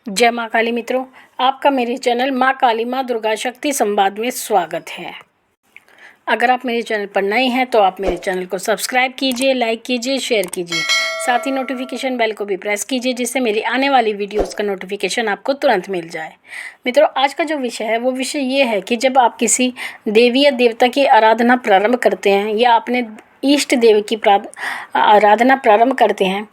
जय माँ काली मित्रों, आपका मेरे चैनल माँ काली माँ दुर्गा शक्ति संवाद में स्वागत है। अगर आप मेरे चैनल पर नए हैं तो आप मेरे चैनल को सब्सक्राइब कीजिए, लाइक कीजिए, शेयर कीजिए। साथ ही नोटिफिकेशन बेल को भी प्रेस कीजिए जिससे मेरी आने वाली वीडियोस का नोटिफिकेशन आपको तुरंत मिल जाए। मित्रों, आज का जो विषय है वो विषय ये है कि जब आप किसी देवी या देवता की आराधना प्रारंभ करते हैं या अपने इष्ट देव की आराधना प्रारंभ करते हैं,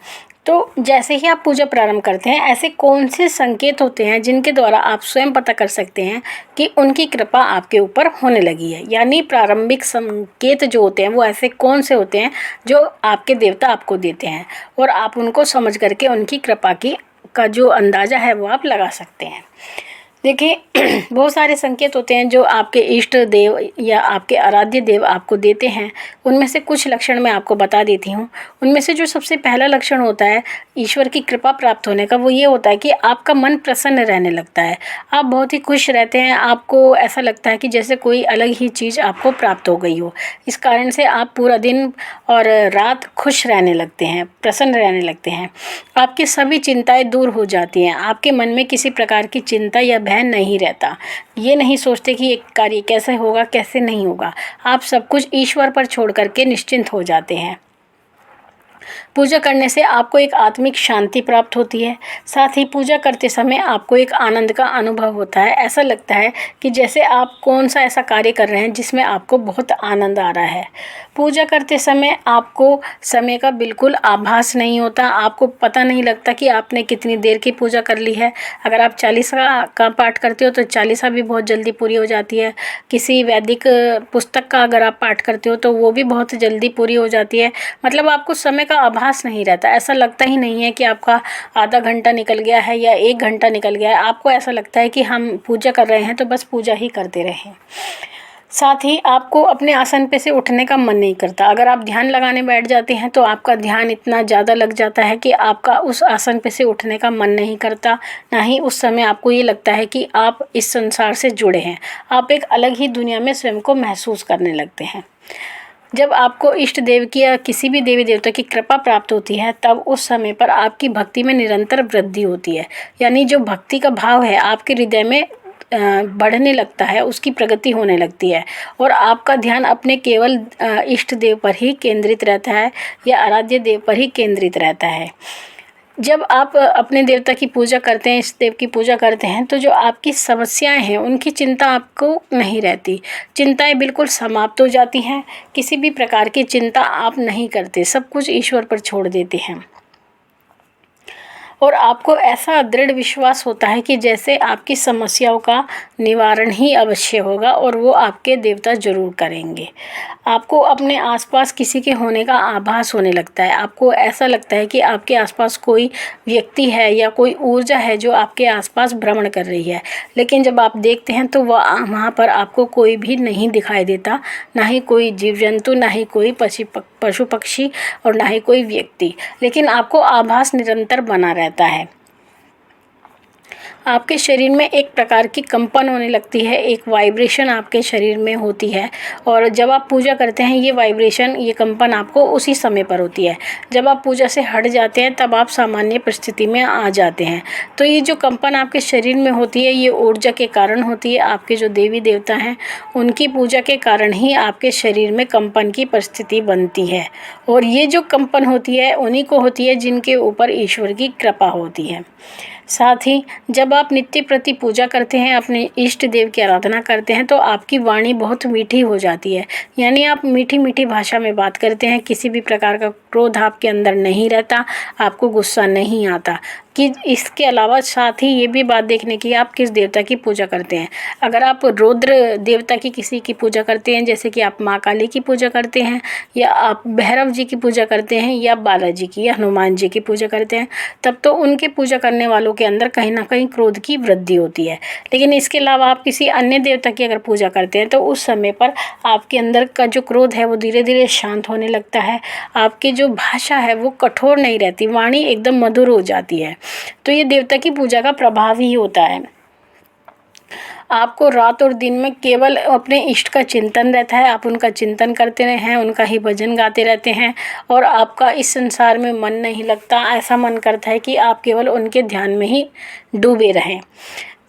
तो जैसे ही आप पूजा प्रारंभ करते हैं ऐसे कौन से संकेत होते हैं जिनके द्वारा आप स्वयं पता कर सकते हैं कि उनकी कृपा आपके ऊपर होने लगी है। यानी प्रारंभिक संकेत जो होते हैं वो ऐसे कौन से होते हैं जो आपके देवता आपको देते हैं और आप उनको समझ करके उनकी कृपा का जो अंदाज़ा है वो आप लगा सकते हैं। देखिए, बहुत सारे संकेत होते हैं जो आपके इष्ट देव या आपके आराध्य देव आपको देते हैं। उनमें से कुछ लक्षण मैं आपको बता देती हूँ। उनमें से जो सबसे पहला लक्षण होता है ईश्वर की कृपा प्राप्त होने का, वो ये होता है कि आपका मन प्रसन्न रहने लगता है। आप बहुत ही खुश रहते हैं। आपको ऐसा लगता है कि जैसे कोई अलग ही चीज़ आपको प्राप्त हो गई हो। इस कारण से आप पूरा दिन और रात खुश रहने लगते हैं, प्रसन्न रहने लगते हैं। आपकी सभी चिंताएं दूर हो जाती हैं। आपके मन में किसी प्रकार की चिंता या भय नहीं रहता। ये नहीं सोचते कि ये कार्य कैसे होगा, कैसे नहीं होगा। आप सब कुछ ईश्वर पर छोड़ करके निश्चिंत हो जाते हैं। पूजा करने से आपको एक आत्मिक शांति प्राप्त होती है। साथ ही पूजा करते समय आपको एक आनंद का अनुभव होता है। ऐसा लगता है कि जैसे आप कौन सा ऐसा कार्य कर रहे हैं जिसमें आपको बहुत आनंद आ रहा है। पूजा करते समय आपको समय का बिल्कुल आभास नहीं होता। आपको पता नहीं लगता कि आपने कितनी देर की पूजा कर ली है। अगर आप चालीसा का पाठ करते हो तो चालीसा भी बहुत जल्दी पूरी हो जाती है। किसी वैदिक पुस्तक का अगर आप पाठ करते हो तो वो भी बहुत जल्दी पूरी हो जाती है। मतलब आपको समय का आभास नहीं रहता। ऐसा लगता ही नहीं है कि आपका आधा घंटा निकल गया है या 1 घंटा निकल गया है। आपको ऐसा लगता है कि हम पूजा कर रहे हैं तो बस पूजा ही करते रहें। साथ ही आपको अपने आसन पे से उठने का मन नहीं करता। अगर आप ध्यान लगाने बैठ जाते हैं तो आपका ध्यान इतना ज़्यादा लग जाता है कि आपका उस आसन पे से उठने का मन नहीं करता। ना ही उस समय आपको ये लगता है कि आप इस संसार से जुड़े हैं। आप एक अलग ही दुनिया में स्वयं को महसूस करने लगते हैं। जब आपको इष्ट देव की या किसी भी देवी देवता की कृपा प्राप्त होती है तब उस समय पर आपकी भक्ति में निरंतर वृद्धि होती है। यानी जो भक्ति का भाव है आपके हृदय में बढ़ने लगता है, उसकी प्रगति होने लगती है और आपका ध्यान अपने केवल इष्ट देव पर ही केंद्रित रहता है या आराध्य देव पर ही केंद्रित रहता है। जब आप अपने देवता की पूजा करते हैं, इस देव की पूजा करते हैं, तो जो आपकी समस्याएं हैं उनकी चिंता आपको नहीं रहती। चिंताएं बिल्कुल समाप्त हो जाती हैं। किसी भी प्रकार की चिंता आप नहीं करते, सब कुछ ईश्वर पर छोड़ देते हैं और आपको ऐसा दृढ़ विश्वास होता है कि जैसे आपकी समस्याओं का निवारण ही अवश्य होगा और वो आपके देवता ज़रूर करेंगे। आपको अपने आसपास किसी के होने का आभास होने लगता है। आपको ऐसा लगता है कि आपके आसपास कोई व्यक्ति है या कोई ऊर्जा है जो आपके आसपास भ्रमण कर रही है। लेकिन जब आप देखते हैं तो वहाँ पर आपको कोई भी नहीं दिखाई देता, ना ही कोई जीव जंतु, ना ही कोई पशु पक्षी और ना ही कोई व्यक्ति। लेकिन आपको आभास निरंतर बना रहता है। आपके शरीर में एक प्रकार की कंपन होने लगती है, एक वाइब्रेशन आपके शरीर में होती है और जब आप पूजा करते हैं ये वाइब्रेशन, ये कंपन आपको उसी समय पर होती है। जब आप पूजा से हट जाते हैं तब आप सामान्य परिस्थिति में आ जाते हैं। तो ये जो कंपन आपके शरीर में होती है ये ऊर्जा के कारण होती है। आपके जो देवी देवता हैं उनकी पूजा के कारण ही आपके शरीर में कंपन की परिस्थिति बनती है और ये जो कंपन होती है उन्हीं को होती है जिनके ऊपर ईश्वर की कृपा होती है। साथ ही जब आप नित्य प्रति पूजा करते हैं, अपने इष्ट देव की आराधना करते हैं तो आपकी वाणी बहुत मीठी हो जाती है। यानी आप मीठी मीठी भाषा में बात करते हैं। किसी भी प्रकार का क्रोध आपके अंदर नहीं रहता, आपको गुस्सा नहीं आता। कि इसके अलावा साथ ही ये भी बात देखने की आप किस देवता की पूजा करते हैं। अगर आप रुद्र देवता की किसी की पूजा करते हैं, जैसे कि आप माँ काली की पूजा करते हैं या आप भैरव जी की पूजा करते हैं या बालाजी की या हनुमान जी की पूजा करते हैं, तब तो उनके पूजा करने वालों के अंदर कहीं ना कहीं क्रोध की वृद्धि होती है। लेकिन इसके अलावा आप किसी अन्य देवता की अगर पूजा करते हैं तो उस समय पर आपके अंदर का जो क्रोध है वो धीरे धीरे शांत होने लगता है। आपकी जो भाषा है वो कठोर नहीं रहती, वाणी एकदम मधुर हो जाती है। तो ये देवता की पूजा का प्रभाव ही होता है। आपको रात और दिन में केवल अपने इष्ट का चिंतन रहता है। आप उनका चिंतन करते रहे हैं, उनका ही भजन गाते रहते हैं और आपका इस संसार में मन नहीं लगता। ऐसा मन करता है कि आप केवल उनके ध्यान में ही डूबे रहें।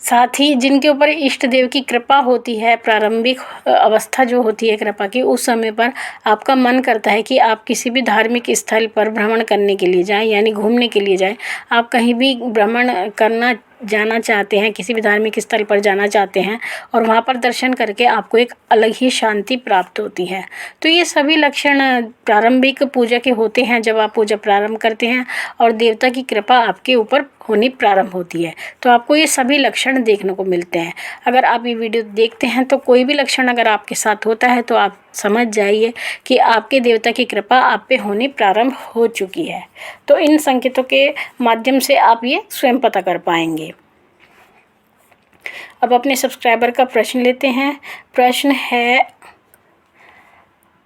साथ ही जिनके ऊपर इष्ट देव की कृपा होती है, प्रारंभिक अवस्था जो होती है कृपा की, उस समय पर आपका मन करता है कि आप किसी भी धार्मिक स्थल पर भ्रमण करने के लिए जाएं, यानी घूमने के लिए जाएं। आप कहीं भी भ्रमण करना जाना चाहते हैं, किसी भी धार्मिक स्थल पर जाना चाहते हैं और वहाँ पर दर्शन करके आपको एक अलग ही शांति प्राप्त होती है। तो ये सभी लक्षण प्रारंभिक पूजा के होते हैं जब आप पूजा प्रारंभ करते हैं और देवता की कृपा आपके ऊपर होनी प्रारंभ होती है, तो आपको ये सभी लक्षण देखने को मिलते हैं। अगर आप ये वीडियो देखते हैं तो कोई भी लक्षण अगर आपके साथ होता है तो आप समझ जाइए कि आपके देवता की कृपा आप पे होनी प्रारंभ हो चुकी है। तो इन संकेतों के माध्यम से आप ये स्वयं पता कर पाएंगे। अब अपने सब्सक्राइबर का प्रश्न लेते हैं। प्रश्न है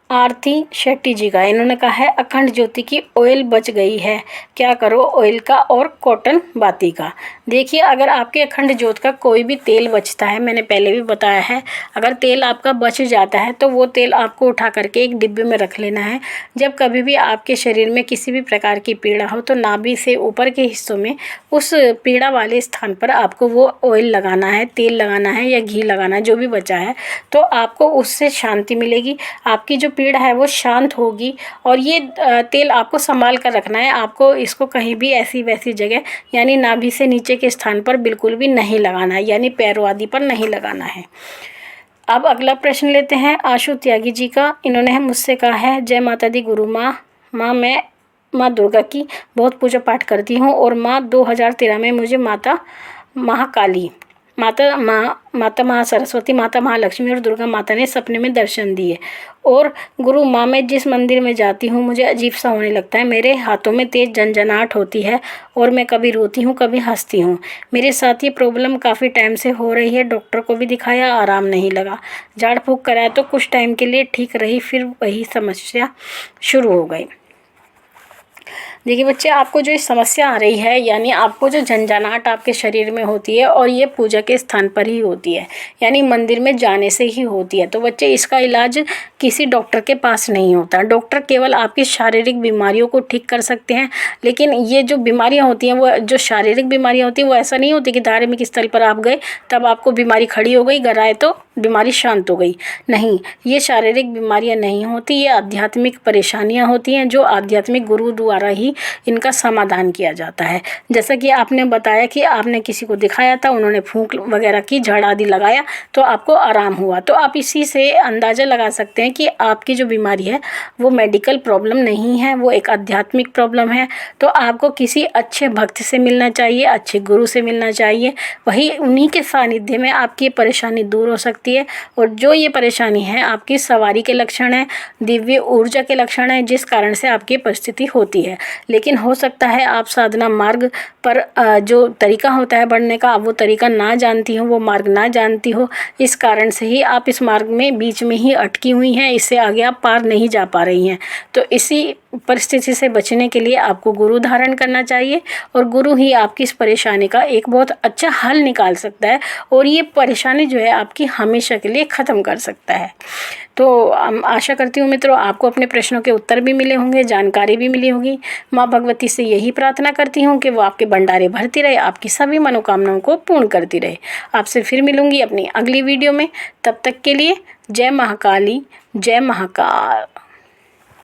आरती शेट्टी जी का। इन्होंने कहा है अखंड ज्योति की ऑयल बच गई है, क्या करो ऑयल का और कॉटन बाती का। देखिए, अगर आपके अखंड ज्योत का कोई भी तेल बचता है, मैंने पहले भी बताया है, अगर तेल आपका बच जाता है तो वो तेल आपको उठा करके एक डिब्बे में रख लेना है। जब कभी भी आपके शरीर में किसी भी प्रकार की पीड़ा हो तो नाभि से ऊपर के हिस्सों में उस पीड़ा वाले स्थान पर आपको वो ऑयल लगाना है, तेल लगाना है या घी लगाना है, जो भी बचा है, तो आपको उससे शांति मिलेगी। आपकी जो पीड़ा है वो शांत होगी। और ये तेल आपको संभाल कर रखना है। आपको इसको कहीं भी ऐसी वैसी जगह यानी नाभि से नीचे के स्थान पर बिल्कुल भी नहीं लगाना है, यानी पैरों आदि पर नहीं लगाना है। अब अगला प्रश्न लेते हैं आशु त्यागी जी का। इन्होंने मुझसे कहा है जय माता दी गुरु माँ। मैं माँ दुर्गा की बहुत पूजा पाठ करती हूँ और माँ 2013 में मुझे माता महाकाली, माता महासरस्वती, माता महालक्ष्मी और दुर्गा माता ने सपने में दर्शन दिए। और गुरु माँ, मैं जिस मंदिर में जाती हूँ मुझे अजीब सा होने लगता है। मेरे हाथों में तेज झंझनाहट होती है और मैं कभी रोती हूँ कभी हंसती हूँ। मेरे साथ ये प्रॉब्लम काफ़ी टाइम से हो रही है। डॉक्टर को भी दिखाया, आराम नहीं लगा। झाड़ फूँक कराया तो कुछ टाइम के लिए ठीक रही, फिर वही समस्या शुरू हो गई। देखिए बच्चे, आपको जो समस्या आ रही है, यानी आपको जो झंझनाहट आपके शरीर में होती है और ये पूजा के स्थान पर ही होती है, यानी मंदिर में जाने से ही होती है। तो बच्चे, इसका इलाज किसी डॉक्टर के पास नहीं होता। डॉक्टर केवल आपकी शारीरिक बीमारियों को ठीक कर सकते हैं, लेकिन ये जो बीमारियां होती हैं, वो जो शारीरिक बीमारियां होती हैं, वो ऐसा नहीं होती कि धार्मिक स्थल पर आप गए तब आपको बीमारी खड़ी हो गई, घर आए तो बीमारी शांत हो गई। नहीं, ये शारीरिक बीमारियां नहीं होती, ये आध्यात्मिक परेशानियां होती हैं जो आध्यात्मिक गुरु द्वारा ही इनका समाधान किया जाता है। जैसा कि आपने बताया कि आपने किसी को दिखाया था, उन्होंने फूंक वगैरह की, झाड़ आदि लगाया तो आपको आराम हुआ। तो आप इसी से अंदाज़ा लगा सकते हैं कि आपकी जो बीमारी है वो मेडिकल प्रॉब्लम नहीं है, वो एक आध्यात्मिक प्रॉब्लम है। तो आपको किसी अच्छे भक्त से मिलना चाहिए, अच्छे गुरु से मिलना चाहिए। वही उन्हीं के सानिध्य में आपकी ये परेशानी दूर हो सकती है। और जो ये परेशानी है आपकी सवारी के लक्षण है, दिव्य ऊर्जा के लक्षण है, जिस कारण से आपकी परिस्थिति होती है। लेकिन हो सकता है आप साधना मार्ग पर जो तरीका होता है बढ़ने का, आप वो तरीका ना जानती हो, वो मार्ग ना जानती हो। इस कारण से ही आप इस मार्ग में बीच में ही अटकी हुई हैं, इससे आगे आप पार नहीं जा पा रही हैं। तो इसी परिस्थिति से बचने के लिए आपको गुरु धारण करना चाहिए और गुरु ही आपकी इस परेशानी का एक बहुत अच्छा हल निकाल सकता है और ये परेशानी जो है आपकी हमेशा के लिए ख़त्म कर सकता है। तो आशा करती हूँ मित्रों, आपको अपने प्रश्नों के उत्तर भी मिले होंगे, जानकारी भी मिली होगी। माँ भगवती से यही प्रार्थना करती हूँ कि वो आपके भंडारे भरती रहे, आपकी सभी मनोकामनाओं को पूर्ण करती रहे। आपसे फिर मिलूंगी अपनी अगली वीडियो में। तब तक के लिए जय महाकाली, जय महाकाल।